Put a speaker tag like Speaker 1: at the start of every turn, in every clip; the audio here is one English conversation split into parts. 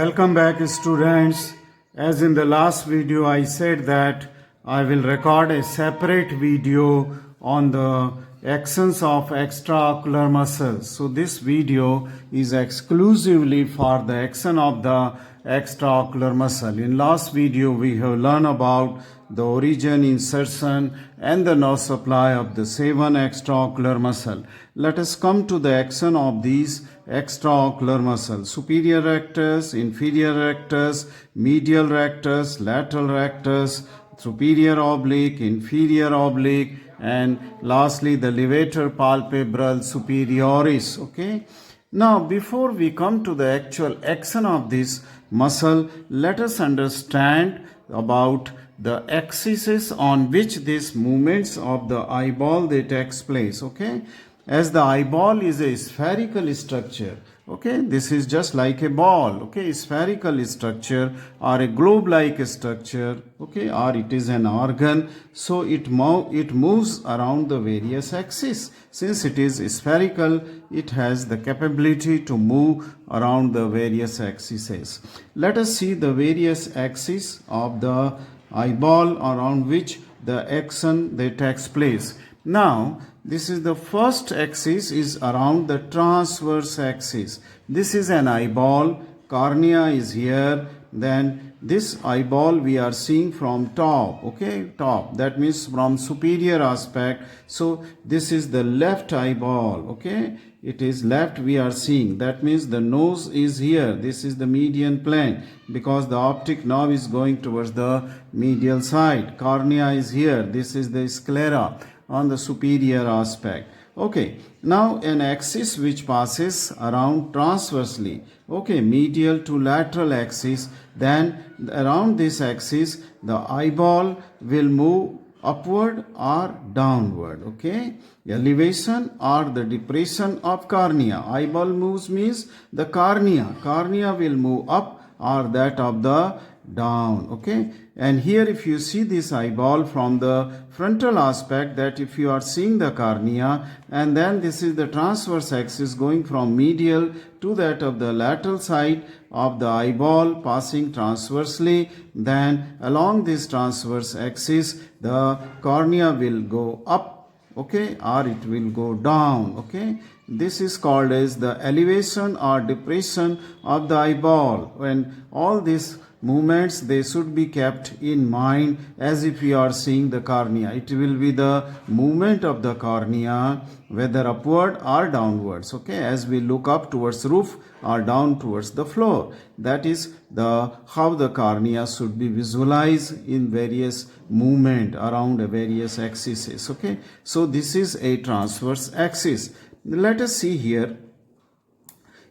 Speaker 1: Welcome back, students. As in the last video I said that I will record a separate video on the actions of extraocular muscles. So this video is exclusively for the action of the extraocular muscle. In last video we have learned about the origin, insertion and the nerve supply of the 7 extraocular muscle. Let us come to the action of these extraocular muscles: superior rectus, inferior rectus, medial rectus, lateral rectus, superior oblique, inferior oblique, and lastly the levator palpable superioris. Okay, now before we come to the actual action of this muscle, let us understand about the axes on which these movements of the eyeball they takes place. Okay, as the eyeball is a spherical structure, okay, this is just like a ball, okay, spherical structure or a globe like structure, okay, or it is an organ, so it moves around the various axes. Since it is spherical, it has the capability to move around the various axes. Let us see the various axes of the eyeball around which the action that takes place. Now this is the first axis is around the transverse axis. This is an eyeball, cornea is here, then this eyeball we are seeing from top, okay, top, that means from superior aspect. So this is the left eyeball, okay, it is left we are seeing, that means the nose is here, this is the median plane because the optic nerve is going towards the medial side. Cornea is here, this is the sclera on the superior aspect. Okay, now an axis which passes around transversely, okay, medial to lateral axis, then around this axis the eyeball will move upward or downward, okay, elevation or the depression of cornea. Eyeball moves means the cornea will move up or that of the down, okay. And here if you see this eyeball from the frontal aspect, that if you are seeing the cornea, and then this is the transverse axis going from medial to that of the lateral side of the eyeball passing transversely, then along this transverse axis the cornea will go up, okay, or it will go down, okay. This is called as the elevation or depression of the eyeball. When all these movements they should be kept in mind as if you are seeing the cornea. It will be the movement of the cornea whether upward or downwards, okay, as we look up towards roof or down towards the floor. That is the how the cornea should be visualized in various movement around various axes, okay. So this is a transverse axis. Let us see here.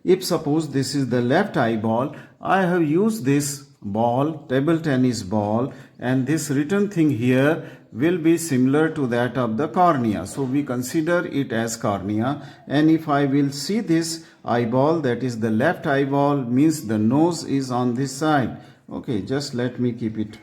Speaker 1: If suppose this is the left eyeball, I have used this ball, table tennis ball, and this written thing here will be similar to that of the cornea. So we consider it as cornea. And if I will see this eyeball, that is the left eyeball, means the nose is on this side. Okay, just let me keep it.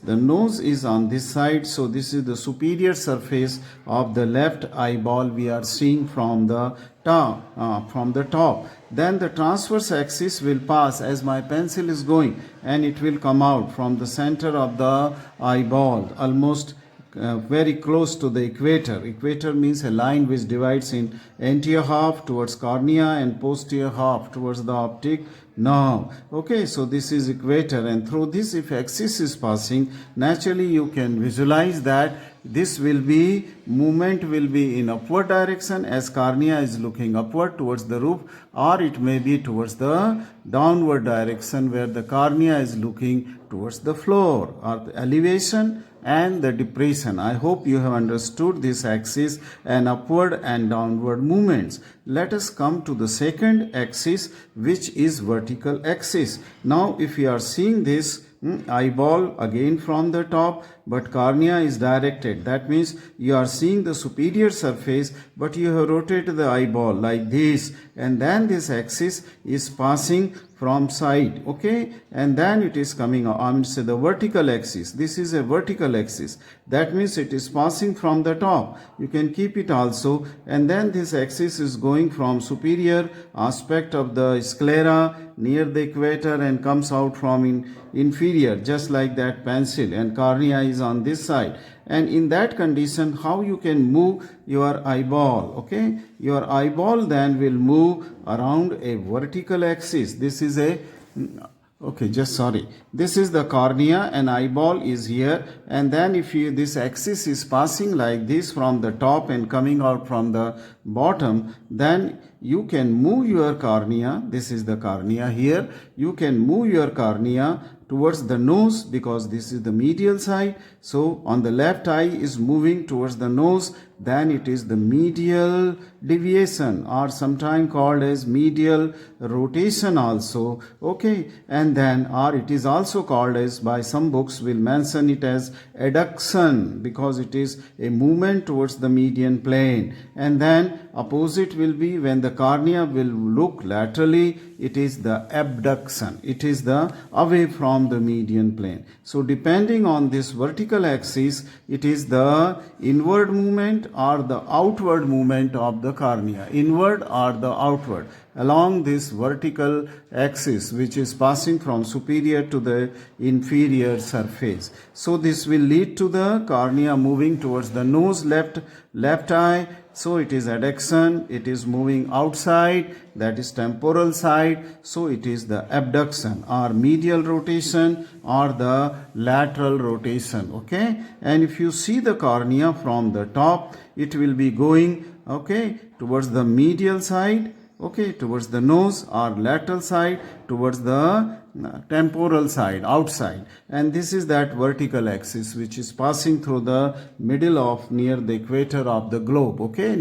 Speaker 1: The nose is on this side, so this is the superior surface of the left eyeball we are seeing from the top. Then the transverse axis will pass as my pencil is going, and it will come out from the center of the eyeball, almost very close to the equator. Equator means a line which divides in anterior half towards cornea and posterior half towards the optic nerve. Okay, so this is equator, and through this if axis is passing, naturally you can visualize that this will be movement will be in upward direction as cornea is looking upward towards the roof, or it may be towards the downward direction where the cornea is looking towards the floor, or the elevation and the depression. I hope you have understood this axis and upward and downward movements. Let us come to the second axis, which is vertical axis. Now if you are seeing this eyeball again from the top, but cornea is directed, that means you are seeing the superior surface, but you have rotated the eyeball like this, and then this axis is passing from side, okay, and then it is coming out. I mean, say the vertical axis. This is a vertical axis. That means it is passing from the top. You can keep it also, and then this axis is going from superior aspect of the sclera near the equator and comes out from inferior, just like that pencil, and cornea is on this side. And in that condition, how you can move your eyeball? Okay, your eyeball then will move around a vertical axis. This is a this is the cornea and eyeball is here, and then if this axis is passing like this from the top and coming out from the bottom, then you can move your cornea. This is the cornea here. You can move your cornea towards the nose because this is the medial side. So on the left eye is moving towards the nose, then it is the medial deviation, or sometimes called as medial rotation also. Okay, and then or it is also called as, by some books will mention it as adduction, because it is a movement towards the median plane. And then opposite will be when the cornea will look laterally, it is the abduction. It is the away from the median plane. So depending on this vertical axis, it is the inward movement or the outward movement of the cornea, inward or the outward, along this vertical axis which is passing from superior to the inferior surface. So this will lead to the cornea moving towards the nose, left eye. So it is adduction, it is moving outside, that is temporal side. So it is the abduction or medial rotation or the lateral rotation. Okay, and if you see the cornea from the top, it will be going, okay, towards the medial side, okay, towards the nose, or lateral side towards the temporal side, outside. And this is that vertical axis which is passing through the middle of, near the equator of the globe. Okay,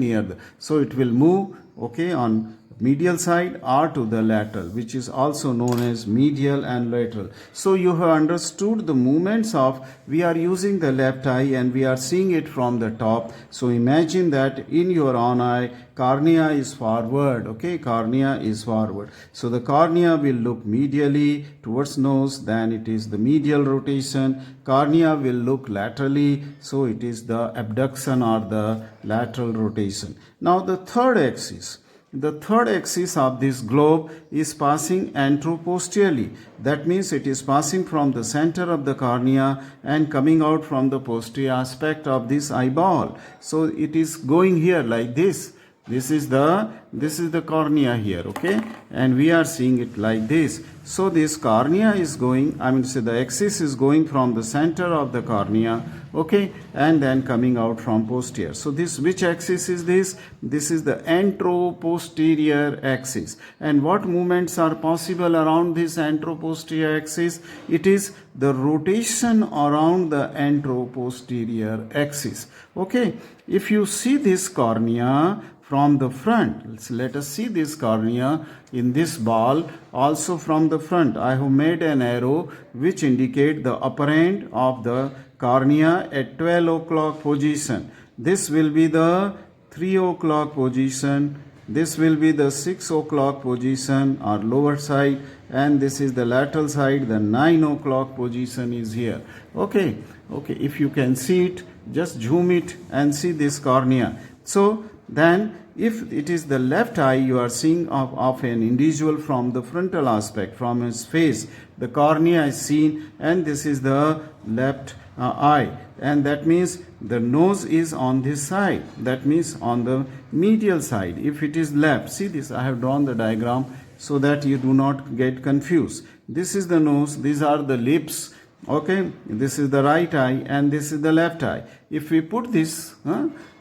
Speaker 1: so it will move, okay, on medial side or to the lateral, which is also known as medial and lateral. So you have understood the movements of, we are using the left eye and we are seeing it from the top. So imagine that in your own eye, cornea is forward. Okay, cornea is forward. So the cornea will look medially towards nose, then it is the medial rotation. Cornea will look laterally, so it is the abduction or the lateral rotation. Now the third axis. The third axis of this globe is passing anteroposteriorly. That means it is passing from the center of the cornea and coming out from the posterior aspect of this eyeball. So it is going here like this. This is the cornea here, okay, and we are seeing it like this. So this cornea is going, the axis is going from the center of the cornea, okay, and then coming out from posterior. So this, which axis is this? This is the anteroposterior axis. And what movements are possible around this anteroposterior axis? It is the rotation around the anteroposterior axis. Okay, if you see this cornea from the front, let us see this cornea in this ball also from the front. I have made an arrow which indicate the upper end of the cornea at 12 o'clock position. This will be the 3 o'clock position. This will be the 6 o'clock position or lower side, and this is the lateral side. The 9 o'clock position is here. Okay, if you can see it, just zoom it and see this cornea. So then if it is the left eye you are seeing of an individual from the frontal aspect, from his face, the cornea is seen, and this is the left eye, and that means the nose is on this side, that means on the medial side. If it is left, see this, I have drawn the diagram so that you do not get confused. This is the nose, these are the lips, okay, this is the right eye and this is the left eye. If we put this,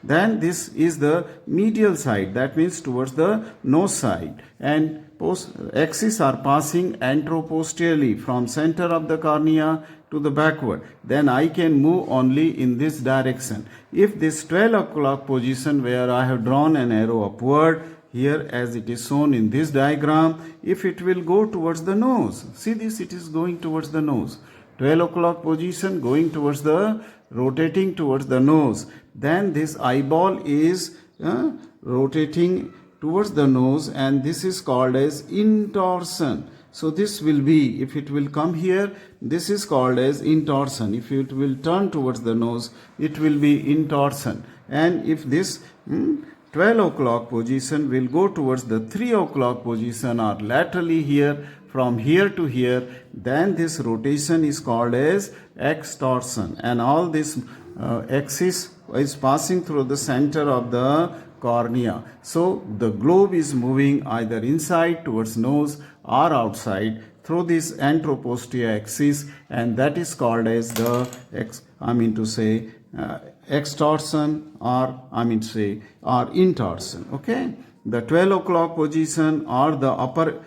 Speaker 1: then this is the medial side, that means towards the nose side, and axes are passing anteroposteriorly from center of the cornea to the backward. Then I can move only in this direction. If this 12 o'clock position where I have drawn an arrow upward here as it is shown in this diagram, if it will go towards the nose, see this, it is going towards the nose. 12 o'clock position going towards the, rotating towards the nose. Then this eyeball is rotating towards the nose, and this is called as intorsion. So this will be, if it will come here, this is called as intorsion. If it will turn towards the nose, it will be intorsion. And if this 12 o'clock position will go towards the 3 o'clock position or laterally here from here to here, then this rotation is called as extorsion, and all this axis is passing through the center of the cornea. So the globe is moving either inside towards nose or outside through this Andropostia axis, and that is called as the extorsion, or or intorsion. Okay, the 12 o'clock position or the upper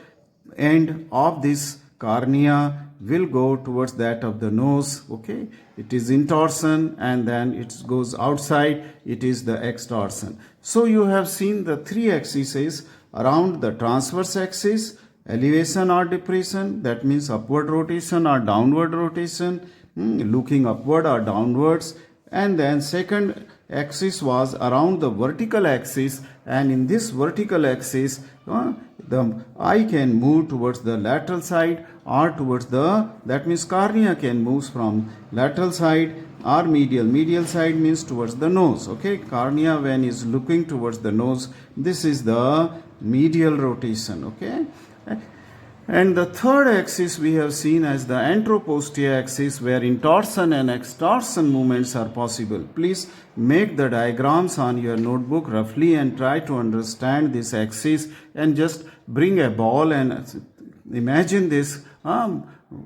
Speaker 1: end of this cornea will go towards that of the nose. Okay, it is intorsion, and then it goes outside, it is the extorsion. So you have seen the three axes around the transverse axis: elevation or depression, that means upward rotation or downward rotation, looking upward or downwards. And then second axis was around the vertical axis, and in this vertical axis the eye can move towards the lateral side or towards the, that means cornea can move from lateral side or medial. Medial side means towards the nose. Okay, cornea when is looking towards the nose, this is the medial rotation. Okay, and the third axis we have seen as the Andropostia axis, where intorsion and extorsion movements are possible. Please make the diagrams on your notebook roughly and try to understand this axis, and just bring a ball and imagine this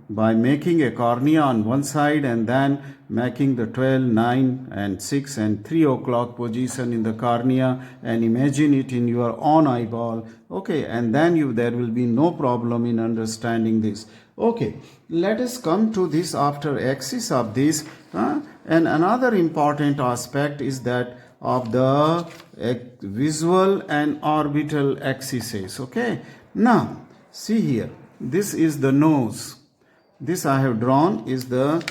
Speaker 1: by making a cornea on one side and then making the 12, 9 and 6 and 3 o'clock position in the cornea, and imagine it in your own eyeball. Okay, and then there will be no problem in understanding this. Okay, let us come to this after axis of this. And another important aspect is that of the visual and orbital axes. Okay, now see here, this is the nose. This I have drawn is the,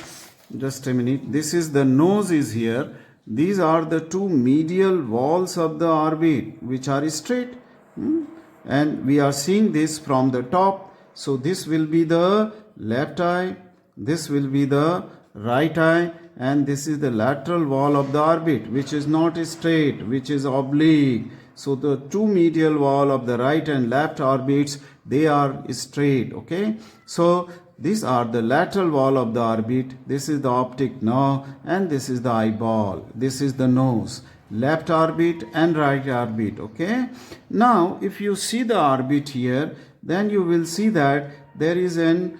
Speaker 1: just a minute, this is the nose is here. These are the two medial walls of the orbit which are straight, and we are seeing this from the top. So this will be the left eye, this will be the right eye, and this is the lateral wall of the orbit which is not straight, which is oblique. So the two medial wall of the right and left orbits, they are straight. Okay, so these are the lateral wall of the orbit, this is the optic nerve, and this is the eyeball, this is the nose, left orbit and right orbit. Okay, now if you see the orbit here, then you will see that there is an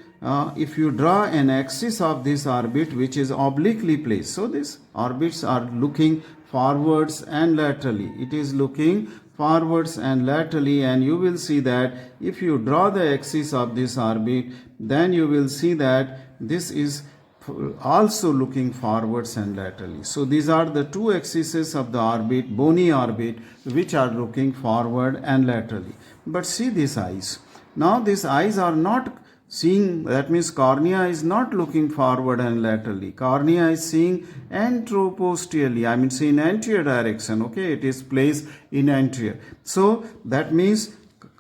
Speaker 1: if you draw an axis of this orbit which is obliquely placed, so these orbits are looking forwards and laterally, it is looking forwards and laterally, and you will see that if you draw the axis of this orbit, then you will see that this is also looking forwards and laterally. So these are the two axes of the orbit, bony orbit, which are looking forward and laterally. But see these eyes. Now these eyes are not seeing, that means cornea is not looking forward and laterally. Cornea is seeing anteroposteriorly, see in anterior direction. Okay, it is placed in anterior. So that means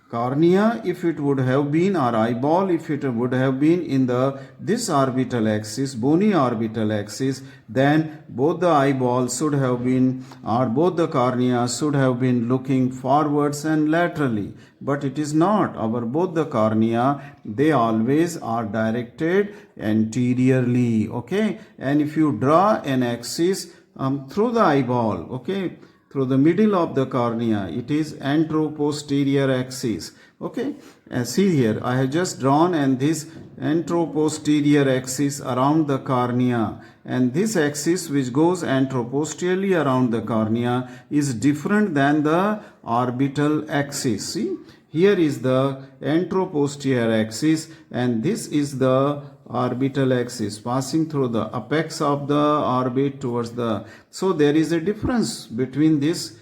Speaker 1: cornea, if it would have been, or eyeball, if it would have been in this orbital axis, bony orbital axis, then both the eyeballs should have been, or both the cornea should have been looking forwards and laterally. But it is not. Both the cornea, they always are directed anteriorly. Okay, and if you draw an axis through the eyeball, okay, through the middle of the cornea, it is anteroposterior axis. Okay, see here, I have just drawn and this anteroposterior axis around the cornea, and this axis which goes anteroposteriorly around the cornea is different than the orbital axis. See, here is the anteroposterior axis, and this is the orbital axis passing through the apex of the orbit towards the, so there is a difference between this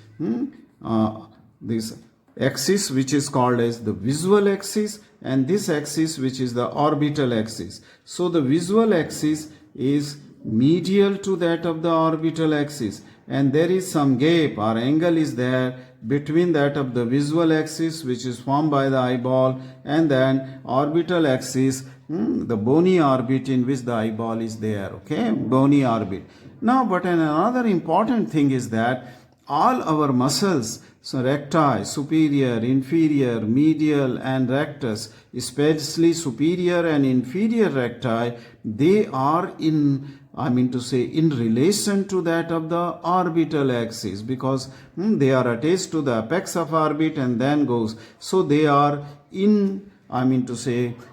Speaker 1: this axis which is called as the visual axis and this axis which is the orbital axis. So the visual axis is medial to that of the orbital axis, and there is some gap or angle is there between that of the visual axis which is formed by the eyeball and then orbital axis, the bony orbit in which the eyeball is there. Okay, bony orbit. Now, but another important thing is that all our muscles So recti, superior, inferior, medial and rectus, especially superior and inferior recti, they are in relation to that of the orbital axis, because they are attached to the apex of orbit and then goes. So they are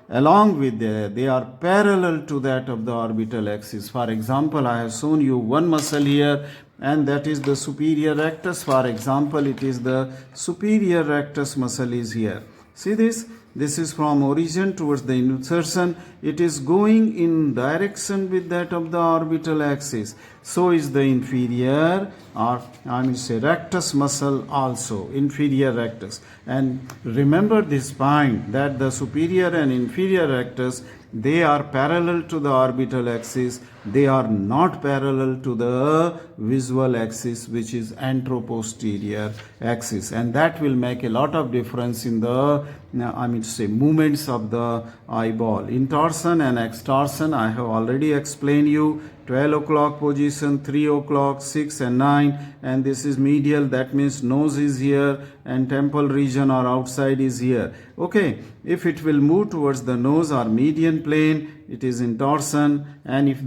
Speaker 1: along with they are parallel to that of the orbital axis. For example, I have shown you one muscle here, and that is the superior rectus. For example, it is the superior rectus muscle is here. See this? This is from origin towards the insertion. It is going in direction with that of the orbital axis. So is the inferior rectus muscle also, inferior rectus. And remember this point, that the superior and inferior rectus, they are parallel to the orbital axis. They are not parallel to the visual axis, which is anteroposterior axis, and that will make a lot of difference in the movements of the eyeball. Intorsion and extorsion I have already explained you. 12 o'clock position, 3 o'clock, 6 and 9, and this is medial, that means nose is here and temple region or outside is here. Okay, if it will move towards the nose or median plane, it is intorsion, and if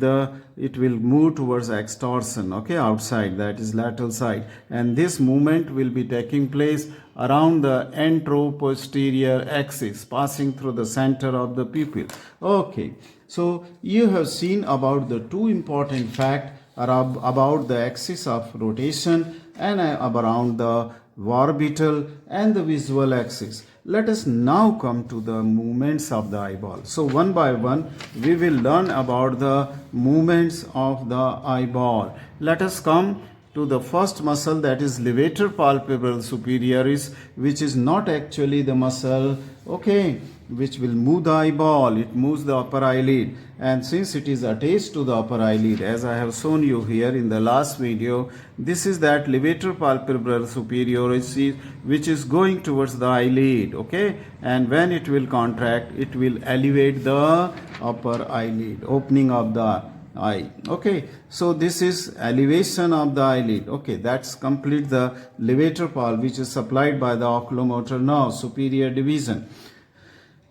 Speaker 1: it will move towards extorsion, okay, outside, that is lateral side, and this movement will be taking place around the anteroposterior axis, passing through the center of the pupil. Okay, so you have seen about the two important facts about the axis of rotation and around the orbital and the visual axis. Let us now come to the movements of the eyeball. So one by one we will learn about the movements of the eyeball. Let us come to the first muscle, that is levator palpable superioris, which is not actually the muscle, okay, which will move the eyeball. It moves the upper eyelid, and since it is attached to the upper eyelid, as I have shown you here in the last video, this is that levator palpable superioris which is going towards the eyelid, okay, and when it will contract, it will elevate the upper eyelid, opening of the eye. Okay, so this is elevation of the eyelid. Okay, that's complete the levator pulse, which is supplied by the oculomotor nerve, superior division.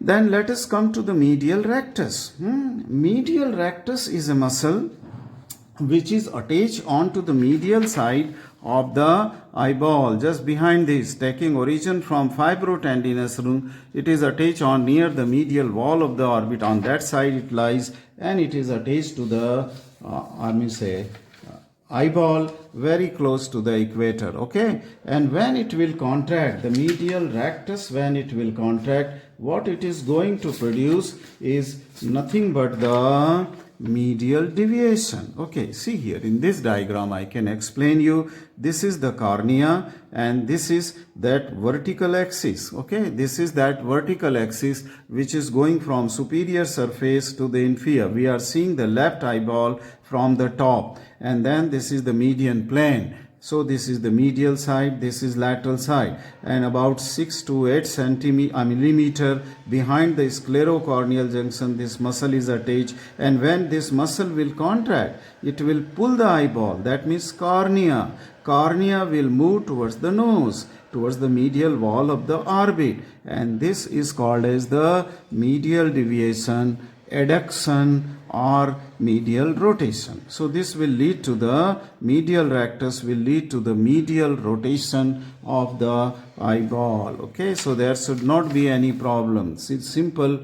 Speaker 1: Then let us come to the medial rectus. Medial rectus is a muscle which is attached onto the medial side of the eyeball, just behind this, taking origin from fibrotendinous ring. It is attached on near the medial wall of the orbit. On that side it lies, and it is attached to the eyeball, very close to the equator. Okay, and when it will contract, the medial rectus, when it will contract, what it is going to produce is nothing but the medial deviation. Okay, see here in this diagram I can explain you. This is the cornea and this is that vertical axis. Okay, this is that vertical axis which is going from superior surface to the inferior. We are seeing the left eyeball from the top, and then this is the median plane. So this is the medial side, this is lateral side, and about 6 to 8 millimeter behind the sclerocorneal junction this muscle is attached, and when this muscle will contract, it will pull the eyeball, that means cornea. Cornea will move towards the nose, towards the medial wall of the orbit, and this is called as the medial deviation, adduction or medial rotation. So this will lead to the medial rectus, will lead to the medial rotation of the eyeball. Okay, so there should not be any problems. It's simple.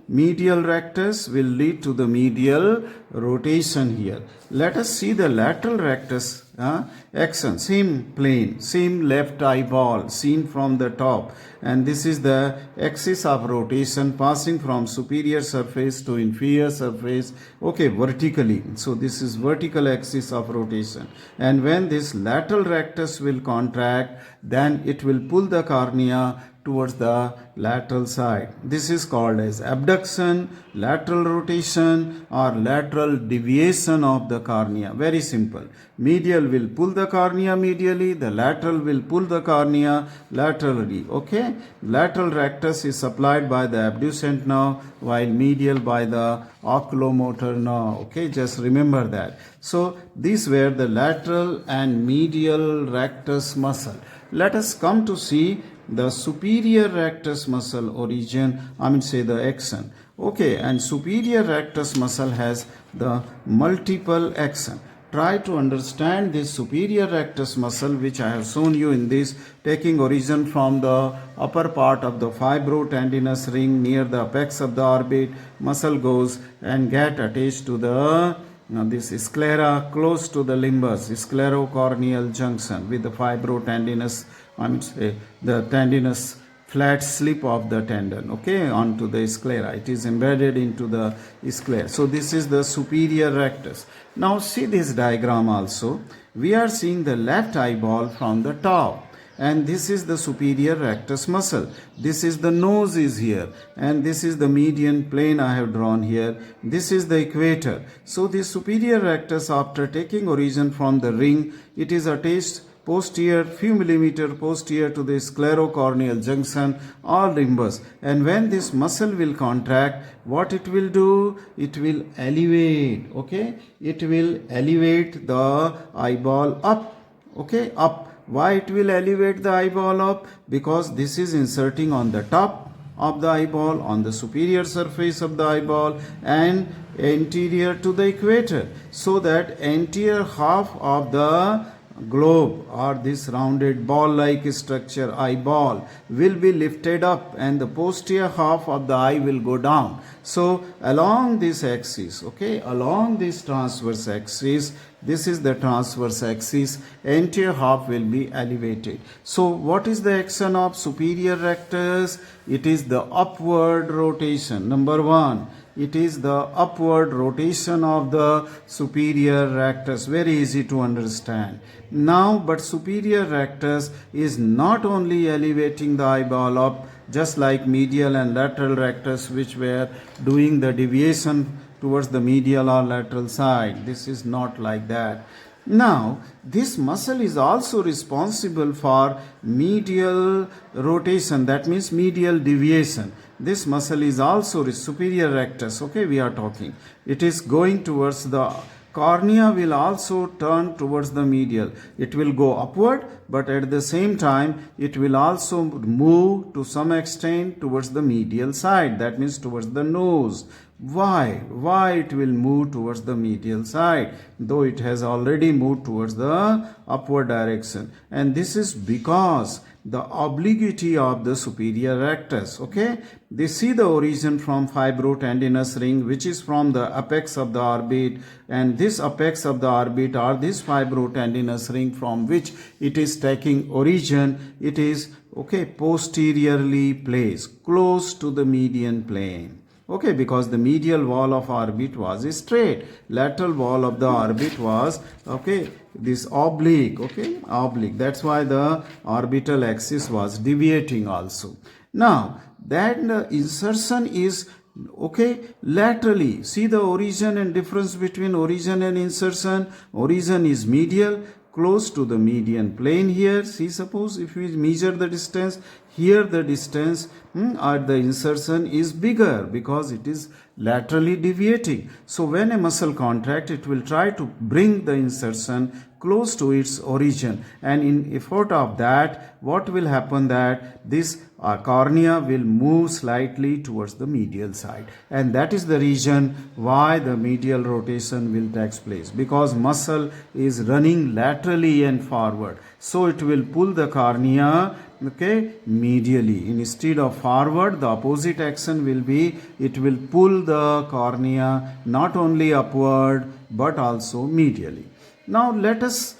Speaker 1: Medial rectus will lead to the medial rotation here. Let us see the lateral rectus action. Same plane, same left eyeball seen from the top, and this is the axis of rotation passing from superior surface to inferior surface, okay, vertically. So this is vertical axis of rotation, and when this lateral rectus will contract, then it will pull the cornea towards the lateral side. This is called as abduction, lateral rotation or lateral deviation of the cornea. Very simple. Medial will pull the cornea medially, the lateral will pull the cornea laterally. Okay, lateral rectus is supplied by the abducent nerve, while medial by the oculomotor nerve. Okay, just remember that. So these were the lateral and medial rectus muscle. let us come to see the superior rectus muscle origin, the axon. Okay, and superior rectus muscle has the multiple axon. Try to understand this superior rectus muscle, which I have shown you in this, taking origin from the upper part of the fibrotendinous ring near the apex of the orbit. Muscle goes and get attached to the this sclera close to the limbus, sclerocorneal junction with the fibrotendinous, the tendinous flat slip of the tendon, okay, onto the sclera. It is embedded into the sclera. So this is the superior rectus. Now see this diagram also. We are seeing the left eyeball from the top, and this is the superior rectus muscle. This is the nose is here, and this is the median plane I have drawn here. This is the equator. So the superior rectus, after taking origin from the ring, it is attached posterior, few millimeter posterior to the sclerocorneal junction or limbus. And when this muscle will contract, what it will do? It will elevate, okay? It will elevate the eyeball up, okay, up. Why it will elevate the eyeball up? Because this is inserting on the top of the eyeball, on the superior surface of the eyeball, and anterior to the equator, so that anterior half of the globe or this rounded ball like structure eyeball will be lifted up, and the posterior half of the eye will go down. So along this axis, okay, along this transverse axis, this is the transverse axis, anterior half will be elevated. So what is the action of superior rectus? It is the upward rotation. Number one, it is the upward rotation of the superior rectus. Very easy to understand. Now, but superior rectus is not only elevating the eyeball up, just like medial and lateral rectus, which were doing the deviation towards the medial or lateral side. This is not like that. Now, this muscle is also responsible for medial rotation, that means medial deviation. This muscle is also superior rectus, okay, we are talking. It is going towards the cornea, will also turn towards the medial. It will go upward, but at the same time, it will also move to some extent towards the medial side, that means towards the nose. Why? Why it will move towards the medial side, though it has already moved towards the upward direction? And this is because the obliquity of the superior rectus, okay? They see the origin from fibrotendinous ring, which is from the apex of the orbit, and this apex of the orbit or this fibrotendinous ring from which it is taking origin, it is, okay, posteriorly placed, close to the median plane. Okay, because the medial wall of orbit was straight, lateral wall of the orbit was, okay, this oblique, okay, oblique. That's why the orbital axis was deviating also. Now, that insertion is, okay, laterally. See the origin and difference between origin and insertion. Origin is medial, close to the median plane here. See, suppose if we measure the distance, here the distance at the insertion is bigger because it is laterally deviating. So when a muscle contracts, it will try to bring the insertion close to its origin, and in effort of that, what will happen that this cornea will move slightly towards the medial side, and that is the reason why the medial rotation will take place, because muscle is running laterally and forward, so it will pull the cornea, okay, medially. Instead of forward, the opposite action will be, it will pull the cornea not only upward but also medially. Now let us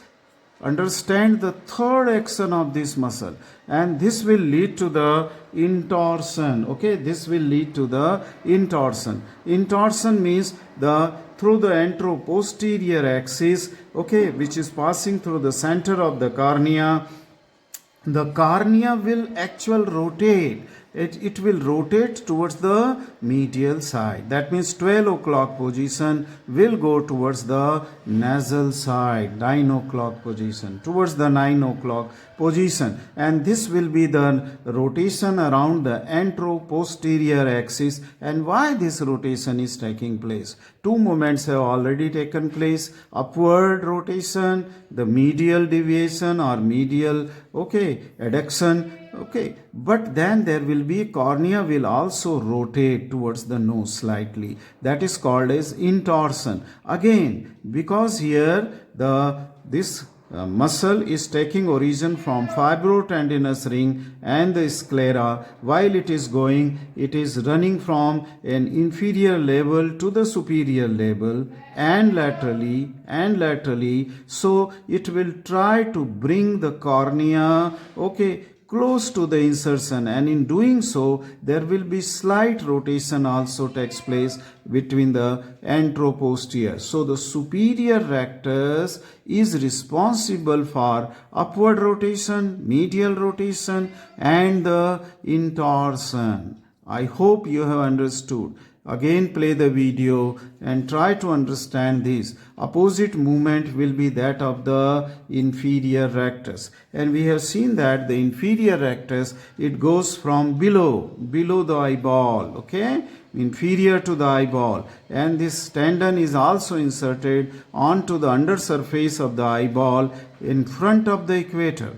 Speaker 1: understand the third action of this muscle, and this will lead to the intorsion. Okay, this will lead to the intorsion. Intorsion means the through the anteroposterior axis, okay, which is passing through the center of the cornea. The cornea will actually rotate it will rotate towards the medial side. That means 12 o'clock position will go towards the nasal side, 9 o'clock position, towards the 9 o'clock position, and this will be the rotation around the anteroposterior axis. And why this rotation is taking place? Two movements have already taken place: upward rotation, the medial deviation or medial adduction. But then there will be cornea will also rotate towards the nose slightly. That is called as intorsion. Again, because here this muscle is taking origin from fibrotendinous ring and the sclera. While it is going, it is running from an inferior level to the superior level and laterally. So it will try to bring the cornea close to the insertion, and in doing so there will be slight rotation also takes place between the anteroposterior. So the superior rectus is responsible for upward rotation, medial rotation and the intorsion. I hope you have understood. Again, play the video and try to understand this. Opposite movement will be that of the inferior rectus. And we have seen that the inferior rectus, it goes from below the eyeball, inferior to the eyeball, and this tendon is also inserted onto the under surface of the eyeball in front of the equator,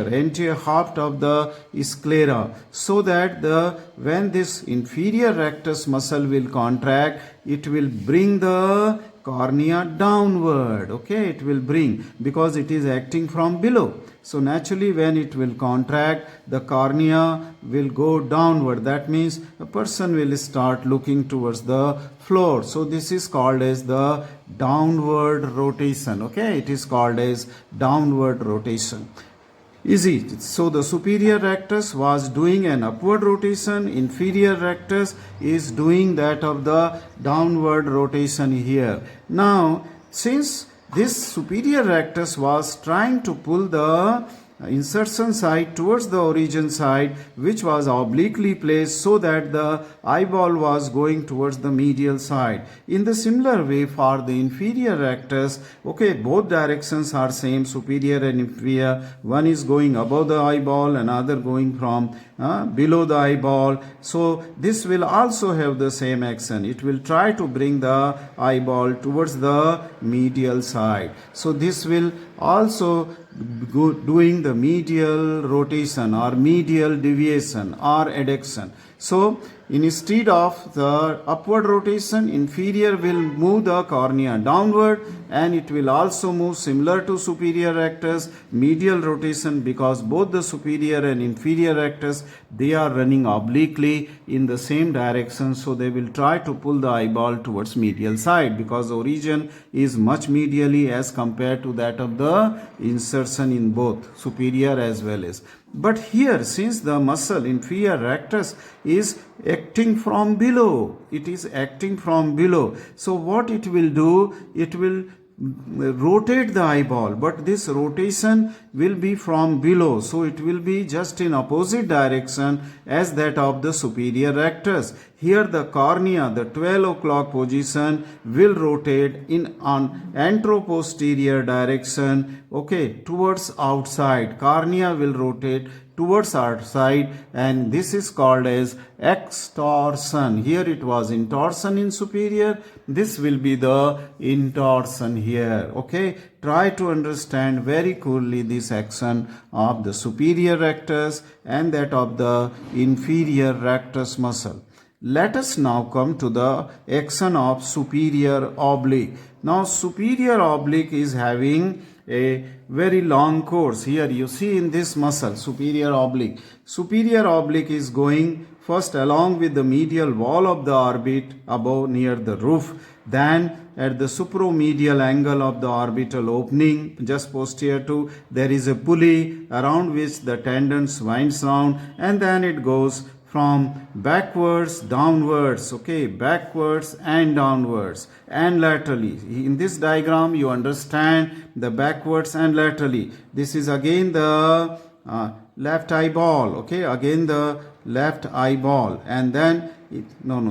Speaker 1: anterior half of the sclera, so that when this inferior rectus muscle will contract, it will bring the cornea downward. It will bring, because it is acting from below. So naturally, when it will contract, the cornea will go downward. That means a person will start looking towards the floor. So this is called as the downward rotation. It is called as downward rotation. Easy. So the superior rectus was doing an upward rotation, inferior rectus is doing that of the downward rotation here. Now, since this superior rectus was trying to pull the insertion side towards the origin side, which was obliquely placed, so that the eyeball was going towards the medial side. In the similar way, for the inferior rectus, both directions are same, superior and inferior. One is going above the eyeball, another going from below the eyeball. So this will also have the same action. It will try to bring the eyeball towards the medial side. So this will also doing the medial rotation or medial deviation or adduction. So instead of the upward rotation, inferior will move the cornea downward, and it will also move similar to superior rectus, medial rotation, because both the superior and inferior rectus, they are running obliquely in the same direction. So they will try to pull the eyeball towards medial side, because origin is much medially as compared to that of the insertion in both superior as well as. But here, since the muscle inferior rectus is acting from below, it is acting from below. So what it will do, it will rotate the eyeball, but this rotation will be from below, so it will be just in opposite direction as that of the superior rectus. Here the cornea, the 12 o'clock position, will rotate in on anteroposterior direction, towards outside. Cornea will rotate towards outside, and this is called as extorsion. Here it was intorsion in superior, this will be the intorsion here. Try to understand very coolly this action of the superior rectus and that of the inferior rectus muscle. Let us now come to the action of superior oblique. Now superior oblique is having a very long course. Here you see in this muscle, superior oblique. Superior oblique is going first along with the medial wall of the orbit above near the roof, then at the supromedial angle of the orbital opening just posterior to, there is a pulley around which the tendons winds round, and then it goes from backwards, downwards, backwards and downwards and laterally. In this diagram you understand the backwards and laterally. This is again the left eyeball. Okay, again the left eyeball, and then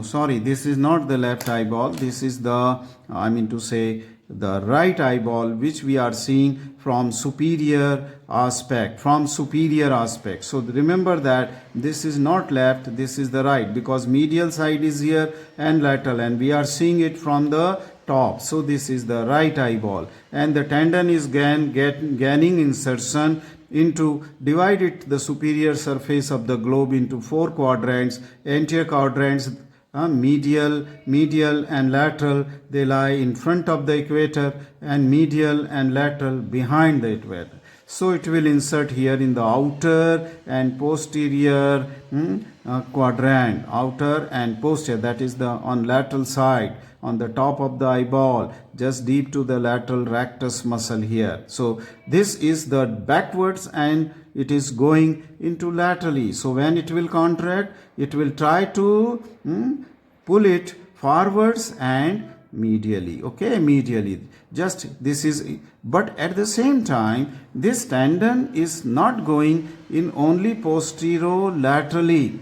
Speaker 1: sorry, this is not the left eyeball, this is the I mean to say the right eyeball, which we are seeing from superior aspect, so remember that this is not left, this is the right, because medial side is here and lateral, and we are seeing it from the top. So this is the right eyeball, and the tendon is gaining insertion into divided the superior surface of the globe into 4 quadrants. Anterior quadrants, medial and lateral, they lie in front of the equator, and medial and lateral behind the equator. So it will insert here in the outer and posterior quadrant, outer and posterior, that is the on lateral side, on the top of the eyeball, just deep to the lateral rectus muscle here. So this is the backwards, and it is going into laterally. So when it will contract, it will try to pull it forwards and medially. Okay, medially. Just this is, but at the same time, this tendon is not going in only posterolaterally,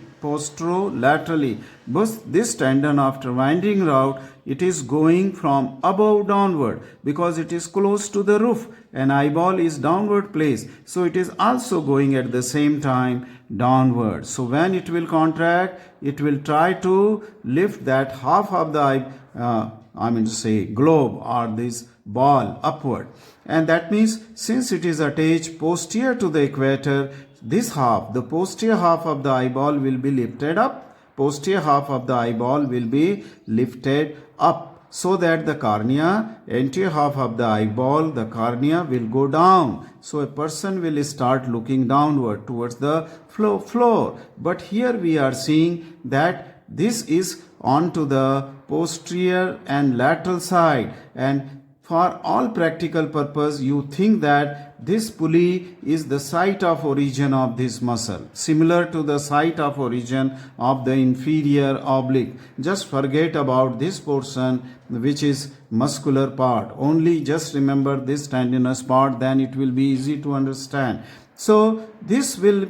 Speaker 1: but this tendon, after winding route, it is going from above downward, because it is close to the roof and eyeball is downward placed, so it is also going at the same time downward. So when it will contract, it will try to lift that half of the globe or this ball upward, and that means since it is attached posterior to the equator, this half, the posterior half of the eyeball will be lifted up, so that the cornea, anterior half of the eyeball, the cornea will go down. So a person will start looking downward towards the floor. But here we are seeing that this is onto the posterior and lateral side, and for all practical purpose, you think that this pulley is the site of origin of this muscle, similar to the site of origin of the inferior oblique. Just forget about this portion, which is muscular part. Only just remember this tendinous part, then it will be easy to understand. So this will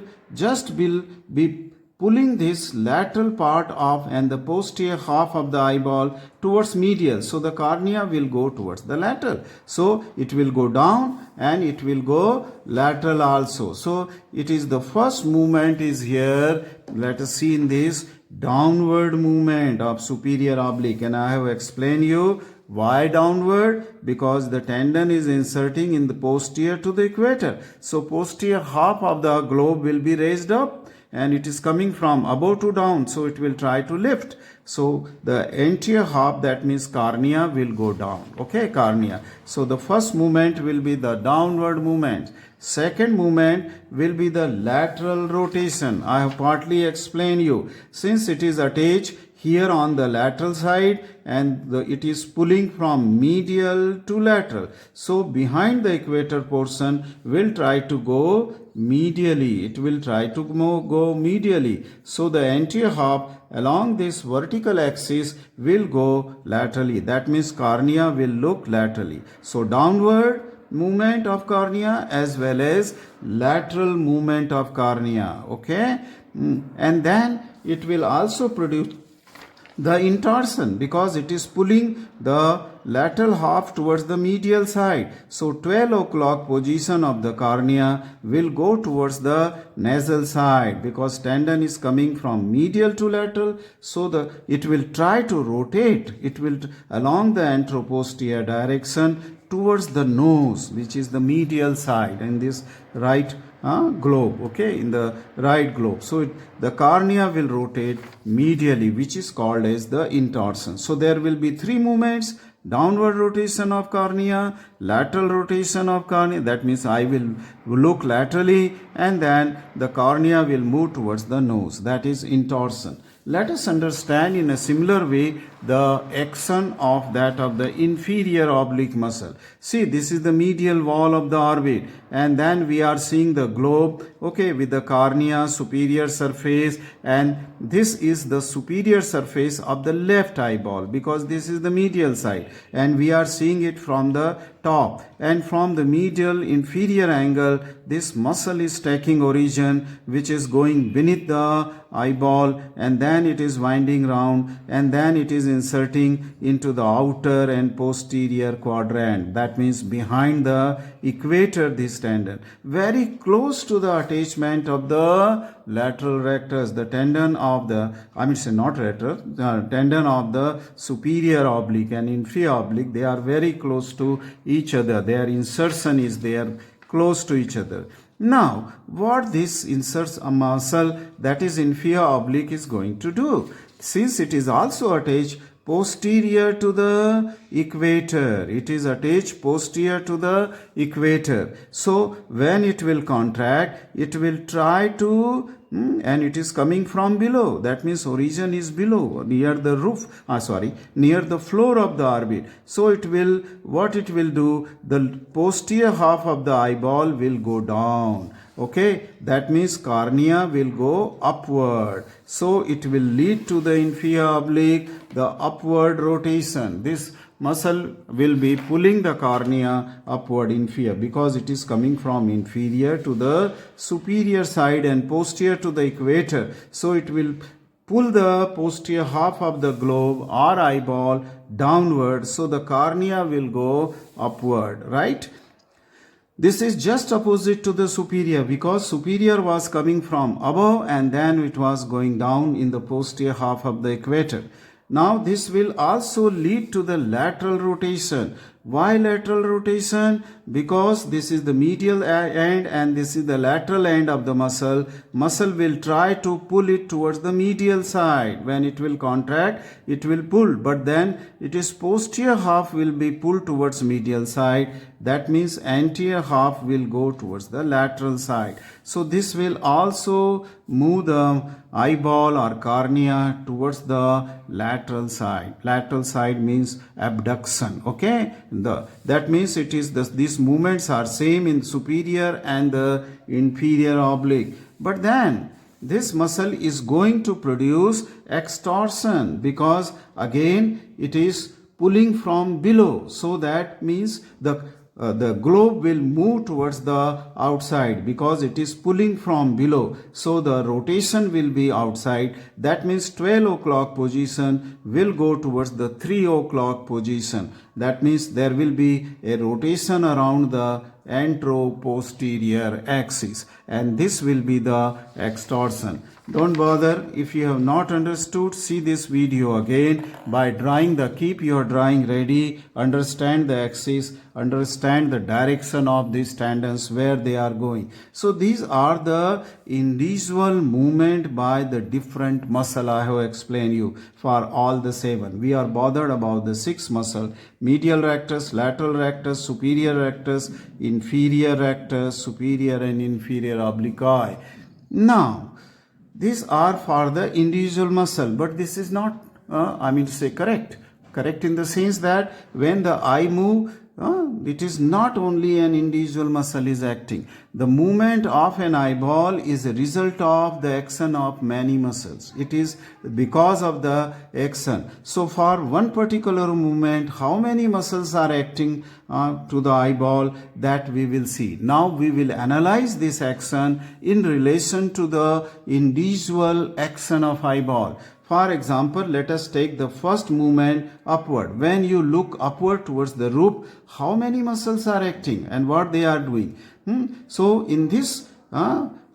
Speaker 1: be pulling this lateral part of and the posterior half of the eyeball towards medial. So the cornea will go towards the lateral. So it will go down and it will go lateral also. So it is the first movement is here. Let us see in this downward movement of superior oblique. And I have explained you why downward, because the tendon is inserting in the posterior to the equator. So posterior half of the globe will be raised up, and it is coming from above to down, so it will try to lift. So the anterior half, that means cornea, will go down. Okay, cornea. So the first movement will be the downward movement. Second movement will be the lateral rotation. I have partly explained you. Since it is attached here on the lateral side, and it is pulling from medial to lateral. So behind the equator portion will try to go medially. It will try to go medially. So the anterior half along this vertical axis will go laterally. That means cornea will look laterally. So downward movement of cornea as well as lateral movement of cornea. Okay, and then it will also produce the intorsion, because it is pulling the lateral half towards the medial side. So 12 o'clock position of the cornea will go towards the nasal side, because tendon is coming from medial to lateral. So it will try to rotate. It will along the anteroposterior direction towards the nose, which is the medial side, and this right globe, okay, in the right globe. So the cornea will rotate medially, which is called as the intorsion. So there will be 3 movements: downward rotation of cornea, lateral rotation of cornea, that means I will look laterally, and then the cornea will move towards the nose, that is intorsion. Let us understand in a similar way the action of that of the inferior oblique muscle. See, this is the medial wall of the orbit, and then we are seeing the globe, okay, with the cornea, superior surface, and this is the superior surface of the left eyeball, because this is the medial side, and we are seeing it from the top, and from the medial inferior angle this muscle is taking origin, which is going beneath the eyeball, and then it is winding round, and then it is inserting into the outer and posterior quadrant. That means behind the equator, this tendon, very close to the attachment of the lateral rectus, the tendon of the, tendon of the superior oblique and inferior oblique. They are very close to each other. Their insertion is there close to each other. Now, what this inserts a muscle, that is inferior oblique, is going to do, since it is also attached posterior to the equator, it is attached posterior to the equator. So, when it will contract, it will try to, and it is coming from below. That means origin is below, near the roof, near the floor of the orbit. So it will, what it will do, the posterior half of the eyeball will go down. Okay, that means cornea will go upward. So it will lead to the inferior oblique, the upward rotation. This muscle will be pulling the cornea upward, inferior, because it is coming from inferior to the superior side and posterior to the equator. So it will pull the posterior half of the globe or eyeball downward, so the cornea will go upward, right? This is just opposite to the superior, because superior was coming from above and then it was going down in the posterior half of the equator. Now this will also lead to the lateral rotation. Why lateral rotation? Because this is the medial end and this is the lateral end of the muscle. Muscle will try to pull it towards the medial side. When it will contract, it will pull, but then it is posterior half will be pulled towards medial side. That means anterior half will go towards the lateral side. So this will also move the eyeball or cornea towards the lateral side. Lateral side means abduction. Okay, that means it is these movements are same in superior and the inferior oblique. But then this muscle is going to produce extorsion, because again it is pulling from below. So that means the globe will move towards the outside because it is pulling from below. So the rotation will be outside. That means 12 o'clock position will go towards the 3 o'clock position. That means there will be a rotation around the anteroposterior axis, and this will be the extorsion. Don't bother if you have not understood. See this video again by drawing keep your drawing ready, understand the axis, understand the direction of these tendons, where they are going. So these are the individual movement by the different muscle I have explained you for all the 7. We are bothered about the 6 muscle: medial rectus, lateral rectus, superior rectus, inferior rectus, superior and inferior oblique. Now, these are for the individual muscle, but this is not, correct. Correct in the sense that when the eye move, it is not only an individual muscle is acting. The movement of an eyeball is a result of the action of many muscles. It is because of the action. So for one particular movement, how many muscles are acting to the eyeball, that we will see. Now we will analyze this action in relation to the individual action of eyeball. For example, let us take the first movement upward. When you look upward towards the roof, how many muscles are acting and what they are doing? So in this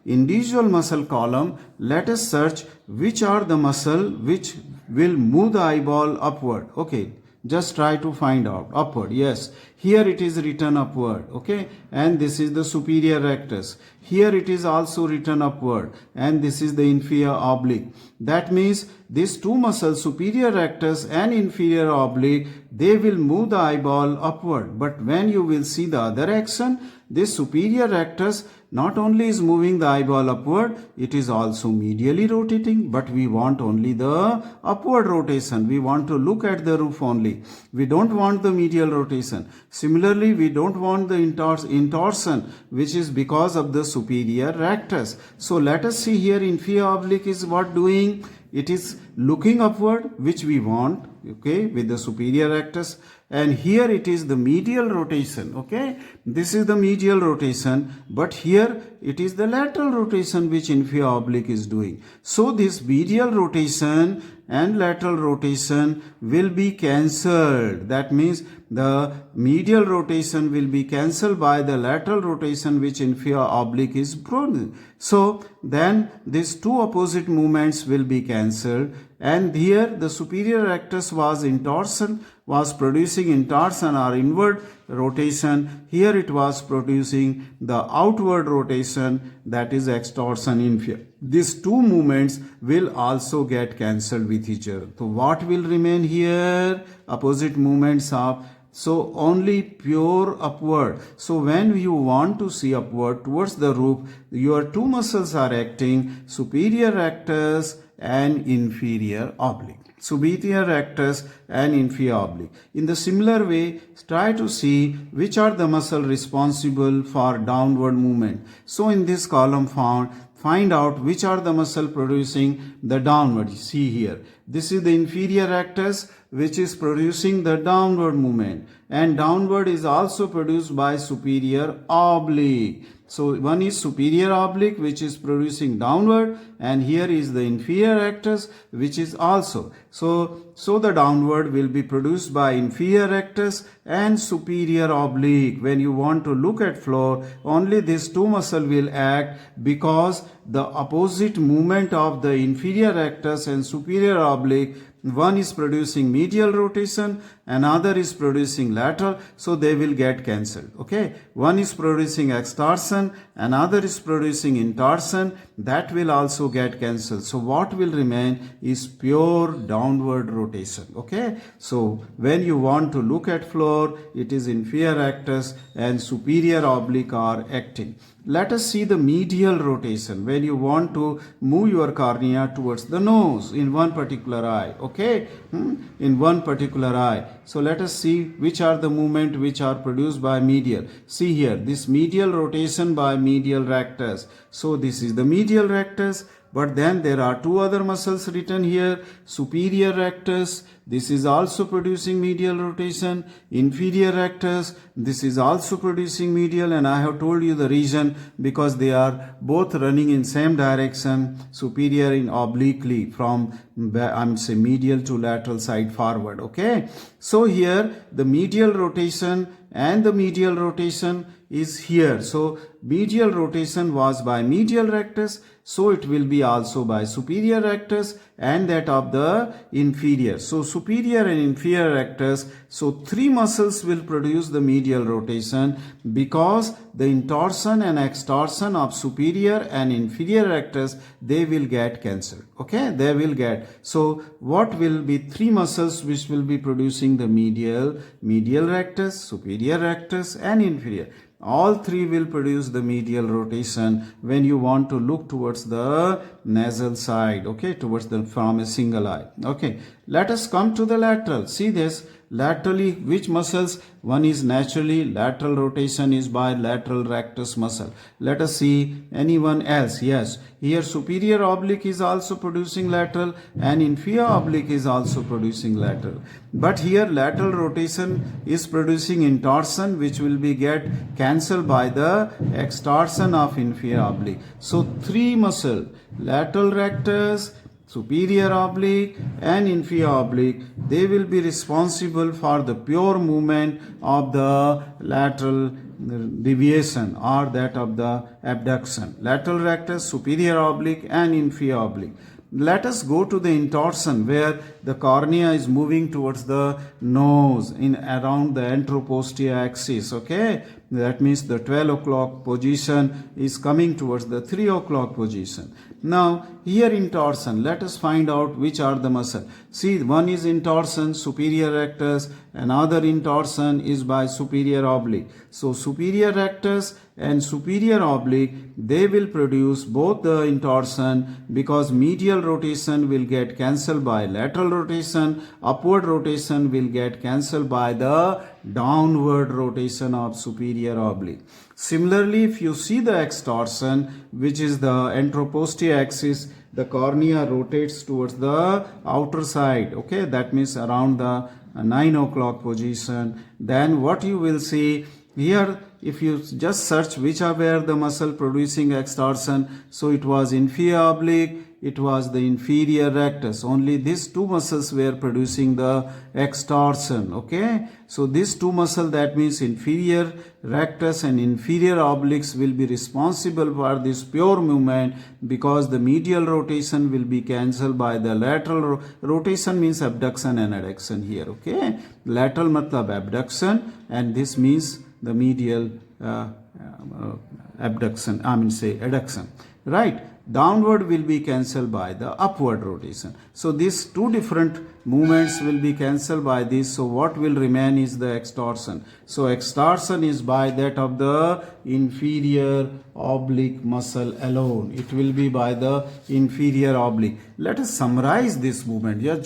Speaker 1: individual muscle column, let us search which are the muscle which will move the eyeball upward. Okay, just try to find out. Upward, yes. Here it is written upward, okay, and this is the superior rectus. Here it is also written upward, and this is the inferior oblique. That means these two muscles, superior rectus and inferior oblique, they will move the eyeball upward. But when you will see the other action, this superior rectus not only is moving the eyeball upward, it is also medially rotating, but we want only the upward rotation. We want to look at the roof only. We don't want the medial rotation. Similarly, we don't want the intorsion, which is because of the superior rectus. So let us see here, inferior oblique is what doing? it is looking upward, which we want, okay, with the superior rectus. And here it is the medial rotation, okay. This is the medial rotation, but here it is the lateral rotation which inferior oblique is doing. So this medial rotation and lateral rotation will be cancelled. That means the medial rotation will be cancelled by the lateral rotation which inferior oblique is producing. So then these two opposite movements will be cancelled, and here the superior rectus was in torsion, was producing in torsion or inward rotation. Here it was producing the outward rotation, that is extorsion inferior. These two movements will also get cancelled with each other. So what will remain here? Opposite movements of, so only pure upward. So when you want to see upward towards the roof, your two muscles are acting, superior rectus and inferior oblique. Superior rectus and inferior oblique. In the similar way, try to see which are the muscles responsible for downward movement. So in this column find out which are the muscle producing the downward. See here, this is the inferior rectus which is producing the downward movement, and downward is also produced by superior oblique. So one is superior oblique which is producing downward, and here is the inferior rectus which is also. So the downward will be produced by inferior rectus and superior oblique. When you want to look at floor, only these two muscles will act, because the opposite movement of the inferior rectus and superior oblique, one is producing medial rotation, another is producing lateral, so they will get cancelled, okay. One is producing extorsion, another is producing intorsion, that will also get cancelled. So what will remain is pure downward rotation, okay. So when you want to look at floor, it is inferior rectus and superior oblique are acting. Let us see the medial rotation when you want to move your cornea towards the nose in one particular eye, okay, in one particular eye. So let us see which are the movement which are produced by medial. See here, this medial rotation by medial rectus. So this is the medial rectus, but then there are two other muscles written here, superior rectus, this is also producing medial rotation, inferior rectus, this is also producing medial, and I have told you the reason, because they are both running in same direction, superior in obliquely from medial to lateral side forward, okay. So here the medial rotation and the medial rotation is here. So medial rotation was by medial rectus, so it will be also by superior rectus and that of the inferior. So superior and inferior rectus, so three muscles will produce the medial rotation, because the intorsion and extorsion of superior and inferior rectus, they will get cancelled, okay, they will get. So what will be three muscles which will be producing the medial rectus, superior rectus and inferior. All three will produce the medial rotation when you want to look towards the nasal side, okay, towards the from a single eye, okay. Let us come to the lateral. See this, laterally which muscles? One is naturally lateral rotation is by lateral rectus muscle. Let us see anyone else. Yes, here superior oblique is also producing lateral and inferior oblique is also producing lateral. But here lateral rotation is producing intorsion, which will be get cancelled by the extorsion of inferior oblique. So three muscle, lateral rectus, superior oblique and inferior oblique, they will be responsible for the pure movement of the lateral deviation or that of the abduction. Lateral rectus, superior oblique and inferior oblique. Let us go to the intorsion where the cornea is moving towards the nose in around the Andropostia Axis, okay. That means the 12 o'clock position is coming towards the 3 o'clock position. Now here intorsion, let us find out which are the muscle. See, one is intorsion, superior rectus, another intorsion is by superior oblique. So superior rectus and superior oblique, they will produce both the intorsion, because medial rotation will get cancelled by lateral rotation, upward rotation will get cancelled by the downward rotation of superior oblique. Similarly, if you see the extorsion, which is the Andropostia Axis, the cornea rotates towards the outer side. Okay, that means around the 9 o'clock position. Then what you will see here, if you just search which were the muscle producing extorsion, so it was inferior oblique, it was the inferior rectus. Only these two muscles were producing the extorsion. Okay, so these two muscles, that means inferior rectus and inferior obliques, will be responsible for this pure movement, because the medial rotation will be cancelled by the lateral rotation. Means abduction and adduction here. Okay, lateral matlab abduction, and this means the medial abduction, adduction, right? Downward will be cancelled by the upward rotation. So these two different movements will be cancelled by this. So what will remain is the extorsion. So extorsion is by that of the inferior oblique muscle alone. It will be by the inferior oblique. Let us summarize this movement. You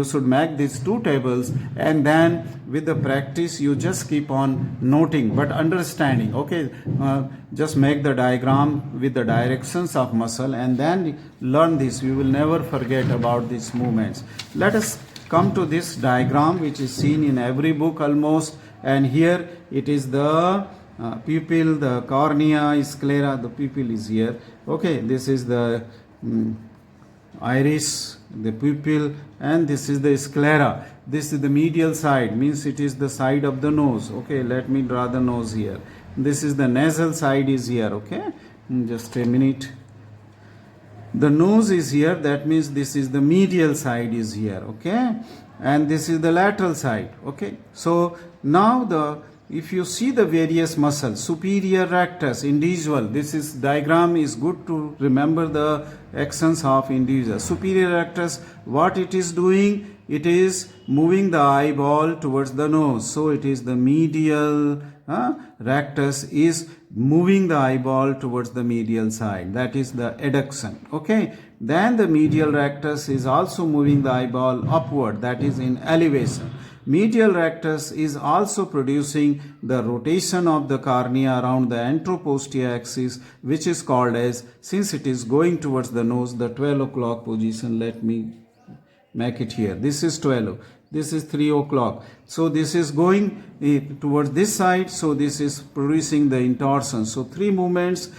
Speaker 1: should make these two tables, and then with the practice you just keep on noting but understanding. Okay, just make the diagram with the directions of muscle and then learn this. You will never forget about these movements. Let us come to this diagram, which is seen in every book almost, and here it is the pupil, the cornea, sclera. The pupil is here. Okay, this is the iris, the pupil, and this is the sclera. This is the medial side, means it is the side of the nose. Okay, let me draw the nose here. This is the nasal side is here. Okay, just a minute. The nose is here, that means this is the medial side is here. Okay, and this is the lateral side. Okay, so now if you see the various muscles, superior rectus, individual, this is diagram is good to remember the actions of individual. Superior rectus, what it is doing? It is moving the eyeball towards the nose. So it is the medial rectus is moving the eyeball towards the medial side. That is the adduction. Okay. Then the medial rectus is also moving the eyeball upward. That is in elevation. Medial rectus is also producing the rotation of the cornea around the Andropostia Axis, which is called as, since it is going towards the nose, the 12 o'clock position. Let me make it here. This is 12. This is 3 o'clock. So this is going towards this side. So this is producing the intorsion. So three movements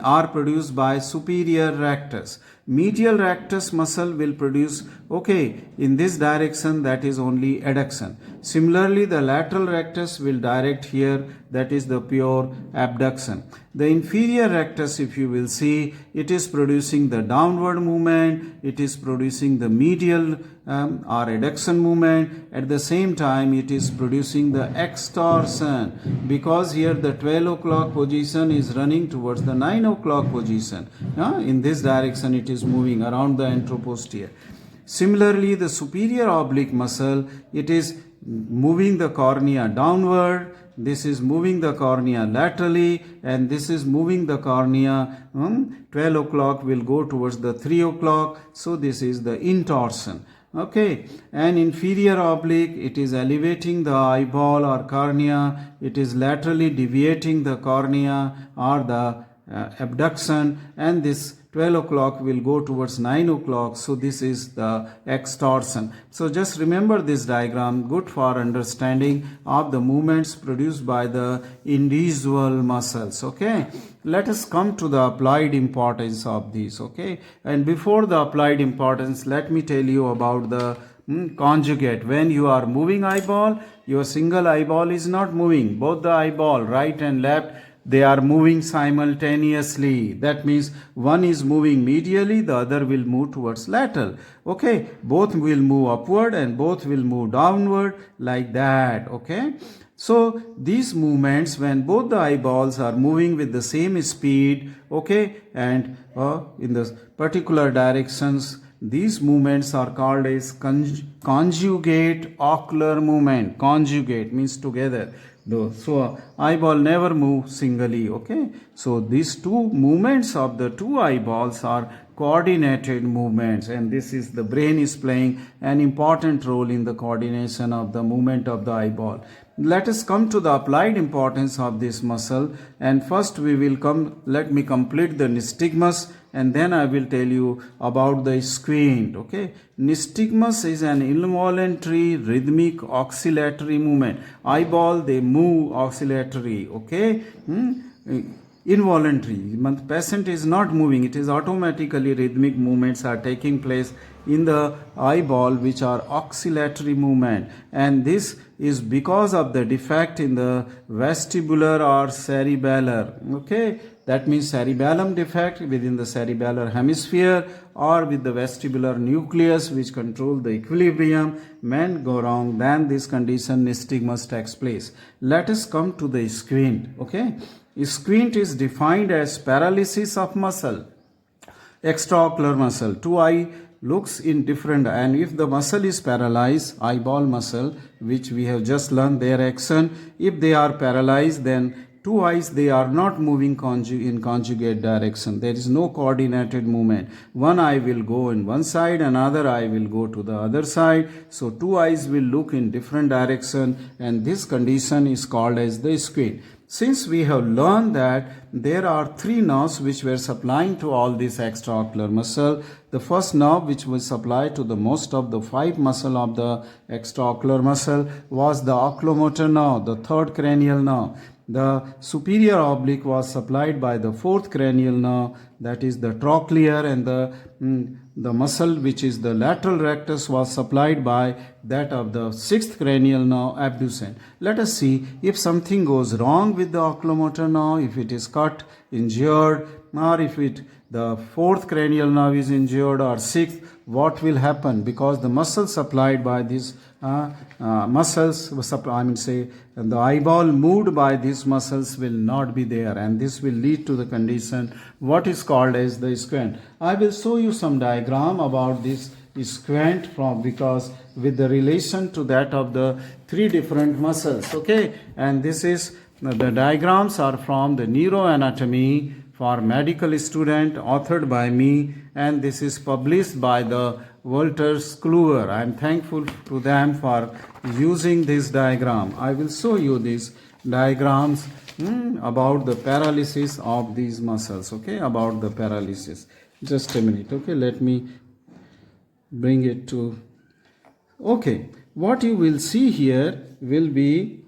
Speaker 1: are produced by superior rectus. Medial rectus muscle will produce, okay, in this direction, that is only adduction. Similarly, the lateral rectus will direct here, that is the pure abduction. The inferior rectus, if you will see, it is producing the downward movement, it is producing the medial or adduction movement. At the same time, it is producing the extorsion, because here the 12 o'clock position is running towards the 9 o'clock position. In this direction, it is moving around the Andropostia. Similarly, the superior oblique muscle, it is moving the cornea downward. This is moving the cornea laterally, and this is moving the cornea. 12 o'clock will go towards the 3 o'clock. So this is the intorsion. Okay, and inferior oblique, it is elevating the eyeball or cornea. It is laterally deviating the cornea or the abduction, and this 12 o'clock will go towards 9 o'clock. So this is the extorsion. So just remember this diagram, good for understanding of the movements produced by the individual muscles. Okay, let us come to the applied importance of these. Okay, and before the applied importance, let me tell you about the conjugate. When you are moving eyeball, your single eyeball is not moving. Both the eyeball, right and left, they are moving simultaneously. That means one is moving medially, the other will move towards lateral. Okay, both will move upward and both will move downward, like that. Okay, so these movements, when both the eyeballs are moving with the same speed, okay, and in the particular directions, these movements are called as conjugate ocular movement. Conjugate means together. So eyeball never move singly, okay? So these two movements of the two eyeballs are coordinated movements, and this is the brain is playing an important role in the coordination of the movement of the eyeball. Let us come to the applied importance of this muscle, and first let me complete the nystagmus, and then I will tell you about the squint. Okay, nystagmus is an involuntary rhythmic oscillatory movement. Eyeball, they move oscillatory. Okay, involuntary. Patient is not moving, it is automatically rhythmic movements are taking place in the eyeball, which are oscillatory movement, and this is because of the defect in the vestibular or cerebellar. Okay, that means cerebellum defect within the cerebellar hemisphere, or with the vestibular nucleus which control the equilibrium men go wrong, then this condition nystagmus takes place. Let us come to the squint. Okay, squint is defined as paralysis of muscle, extraocular muscle. Two eye looks in different, and if the muscle is paralyzed, eyeball muscle, which we have just learned their action, if they are paralyzed, then two eyes, they are not moving in conjugate direction. There is no coordinated movement. One eye will go in one side, another eye will go to the other side. So two eyes will look in different direction, and this condition is called as the squint. Since we have learned that there are three nerves which were supplying to all this extraocular muscle, the first nerve which was supplied to the most of the five muscle of the extraocular muscle was the oculomotor nerve, the third cranial nerve. The superior oblique was supplied by the fourth cranial nerve, that is the trochlear, and the muscle which is the lateral rectus was supplied by that of the sixth cranial nerve, abduction. Let us see if something goes wrong with the oculomotor nerve, if it is cut, injured, or if the fourth cranial nerve is injured or sixth, what will happen? Because the muscle supplied by these the eyeball moved by these muscles will not be there, and this will lead to the condition what is called as the squint. I will show you some diagram about this squint because with the relation to that of the three different muscles. Okay, and this is the diagrams are from the neuroanatomy for medical student, authored by me, and this is published by the Walters Kluwer. I am thankful to them for using this diagram. I will show you these diagrams about the paralysis of these muscles. Okay, about the paralysis. Just a minute. Okay, let me bring it to. Okay, what you will see here will be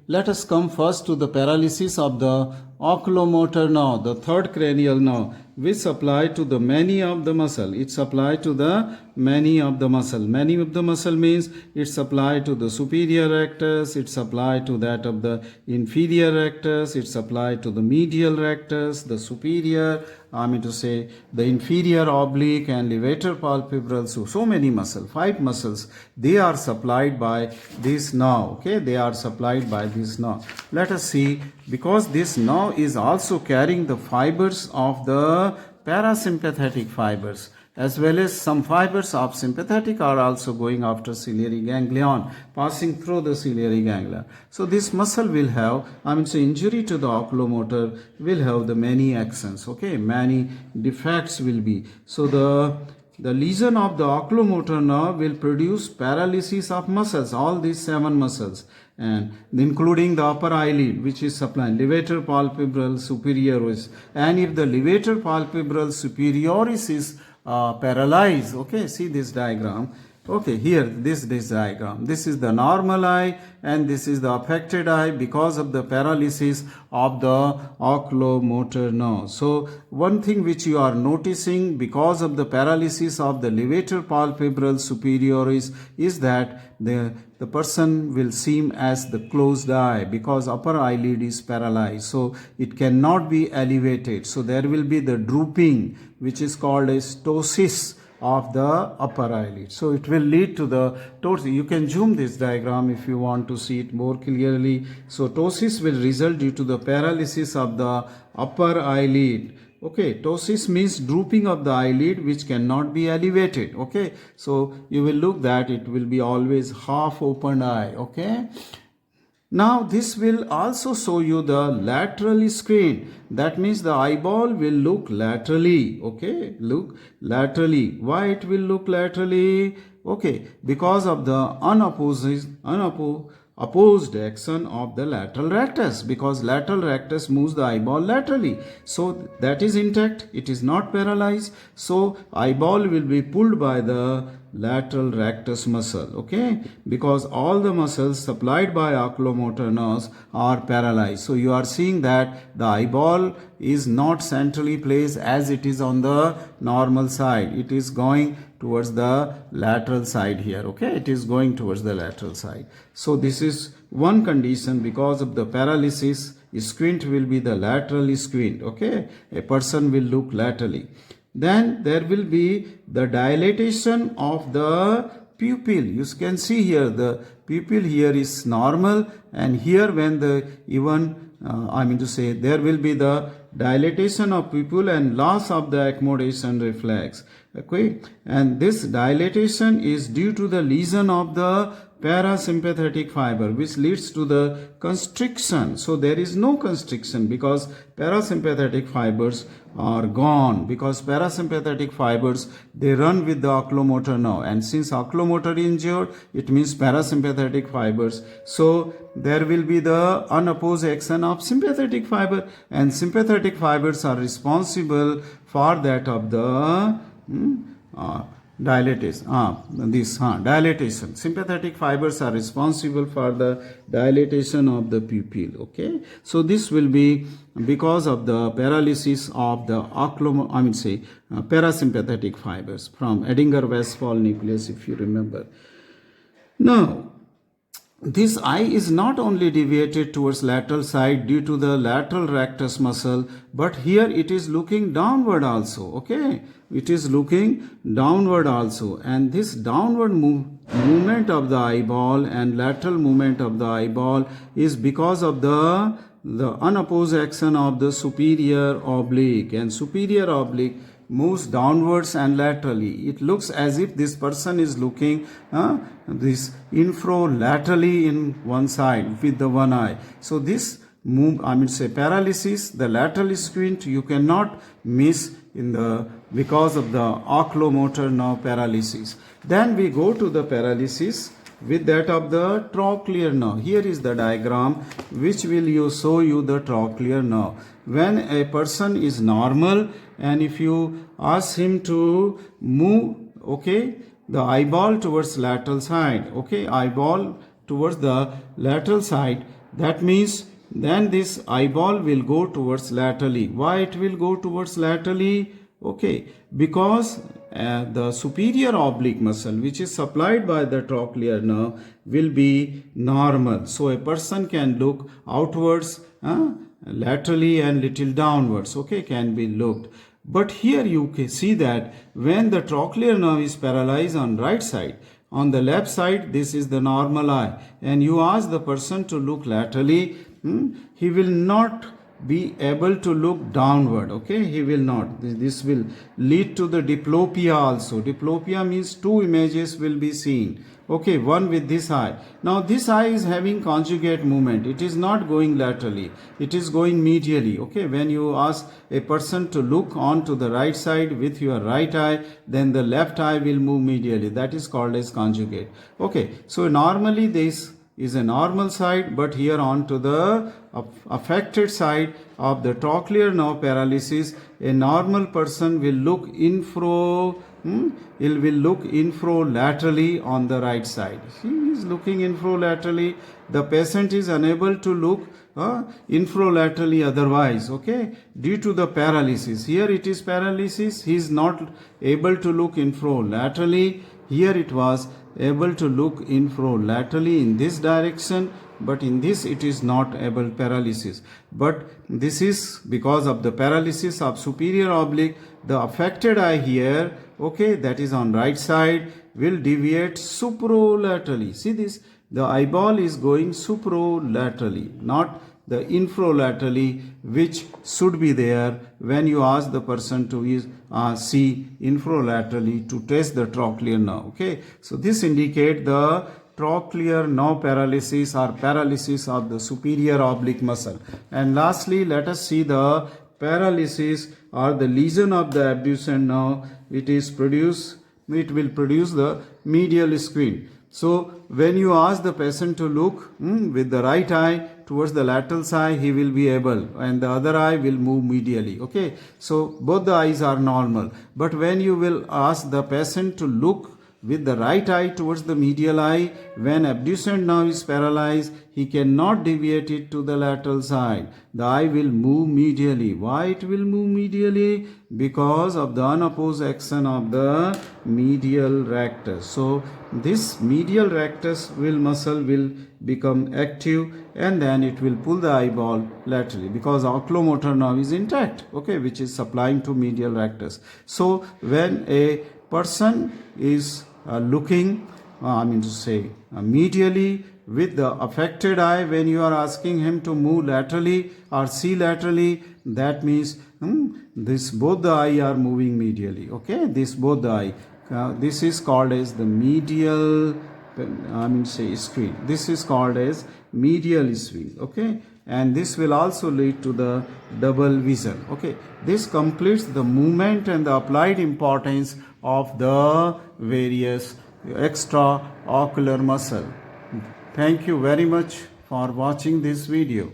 Speaker 1: let us come first to the paralysis of the oculomotor nerve, the third cranial nerve, which supply to the many of the muscle. It supply to the many of the muscle. Many of the muscle means it supply to the superior rectus, it supply to that of the inferior rectus, it supply to the medial rectus, the superior, the inferior oblique and levator palpebral. So many muscles, five muscles, they are supplied by this nerve. Okay, they are supplied by this nerve. Let us see, because this nerve is also carrying the fibers of the parasympathetic fibers, as well as some fibers of sympathetic are also going after ciliary ganglion, passing through the ciliary ganglia. So this muscle will have, injury to the oculomotor will have the many actions. Okay, many defects will be. So the lesion of the oculomotor nerve will produce paralysis of muscles, all these seven muscles, and including the upper eyelid, which is supplying levator palpebral superioris. And if the levator palpebral superioris is paralyzed, okay, see this diagram. Okay, here this diagram, this is the normal eye and this is the affected eye because of the paralysis of the oculomotor nerve. So one thing which you are noticing because of the paralysis of the levator palpebral superioris is that the person will seem as the closed eye because upper eyelid is paralyzed, so it cannot be elevated. So there will be the drooping, which is called as ptosis of the upper eyelid. So it will lead to the ptosis. You can zoom this diagram if you want to see it more clearly. So ptosis will result due to the paralysis of the upper eyelid. Okay, ptosis means drooping of the eyelid which cannot be elevated. Okay, so you will look that it will be always half opened eye. Okay. Now this will also show you the lateral screen. That means the eyeball will look laterally. Okay, look laterally. Why it will look laterally? Okay, because of the opposed action of the lateral rectus, because lateral rectus moves the eyeball laterally, so that is intact, it is not paralyzed. So eyeball will be pulled by the lateral rectus muscle. Okay, because all the muscles supplied by oculomotor nerves are paralyzed. So you are seeing that the eyeball is not centrally placed as it is on the normal side. It is going towards the lateral side here. Okay, it is going towards the lateral side. So this is one condition. Because of the paralysis, squint will be the laterally squint. Okay, a person will look laterally. Then there will be the dilatation of the pupil. You can see here the pupil here is normal, and here when the there will be the dilatation of pupil and loss of the accommodation reflex. Okay, and this dilatation is due to the lesion of the parasympathetic fiber, which leads to the constriction. So there is no constriction because parasympathetic fibers are gone, because parasympathetic fibers, they run with the oculomotor nerve, and since oculomotor injured, it means parasympathetic fibers. So there will be the unopposed action of sympathetic fiber, and sympathetic fibers are responsible for that of the dilatation. Sympathetic fibers are responsible for the dilatation of the pupil. Okay, so this will be because of the paralysis of the parasympathetic fibers from Edinger-Westphal nucleus, if you remember. Now this eye is not only deviated towards lateral side due to the lateral rectus muscle, but here it is looking downward also. Okay, it is looking downward also, and this downward movement of the eyeball and lateral movement of the eyeball is because of the unopposed action of the superior oblique, and superior oblique moves downwards and laterally. It looks as if this person is looking this infrolaterally in one side with the one eye. So this paralysis, the lateral squint, you cannot miss because of the oculomotor nerve paralysis. Then we go to the paralysis with that of the trochlear nerve. Here is the diagram which will show you the trochlear nerve. When a person is normal, and if you ask him to move, okay, the eyeball towards lateral side, okay, eyeball towards the lateral side, that means then this eyeball will go towards laterally. Why it will go towards laterally? Okay, because the superior oblique muscle, which is supplied by the trochlear nerve, will be normal. So a person can look outwards, laterally, and little downwards. Okay, can be looked. But here you can see that when the trochlear nerve is paralyzed on right side, on the left side this is the normal eye, and you ask the person to look laterally, he will not be able to look downward. Okay, he will not. This will lead to the diplopia also. Diplopia means two images will be seen. Okay, one with this eye. Now this eye is having conjugate movement. It is not going laterally, it is going medially. Okay, when you ask a person to look on to the right side with your right eye, then the left eye will move medially. That is called as conjugate. Okay, so normally this is a normal side, but here on to the affected side of the trochlear nerve paralysis, a normal person will look infrolaterally on the right side. He is looking infrolaterally. The patient is unable to look infrolaterally otherwise, okay, due to the paralysis. Here it is paralysis. He is not able to look infrolaterally. Here it was able to look infrolaterally in this direction, but in this it is not able, paralysis. But this is because of the paralysis of superior oblique. The affected eye here, okay, that is on right side, will deviate supralaterally. See this, the eyeball is going supralaterally, not the infralaterally, which should be there when you ask the person to see infralaterally to test the trochlear nerve. Okay, so this indicate the trochlear nerve paralysis or paralysis of the superior oblique muscle. And lastly, let us see the paralysis or the lesion of the abducent nerve. It will produce the medial squint. So when you ask the patient to look with the right eye towards the lateral side, he will be able, and the other eye will move medially. Okay, so both the eyes are normal. But when you will ask the patient to look with the right eye towards the medial eye, when abducent nerve is paralyzed, he cannot deviate it to the lateral side. The eye will move medially. Why it will move medially? Because of the unopposed action of the medial rectus. So this medial rectus muscle will become active, and then it will pull the eyeball laterally, because oculomotor nerve is intact, okay, which is supplying to medial rectus. So when a person is looking, medially with the affected eye, when you are asking him to move laterally or see laterally, that means this both the eye are moving medially. Okay, this both the eye. This is called as the medial, screen. This is called as medial swing. Okay, and this will also lead to the double vision. Okay, this completes the movement and the applied importance of the various extraocular muscle. Thank you very much for watching this video.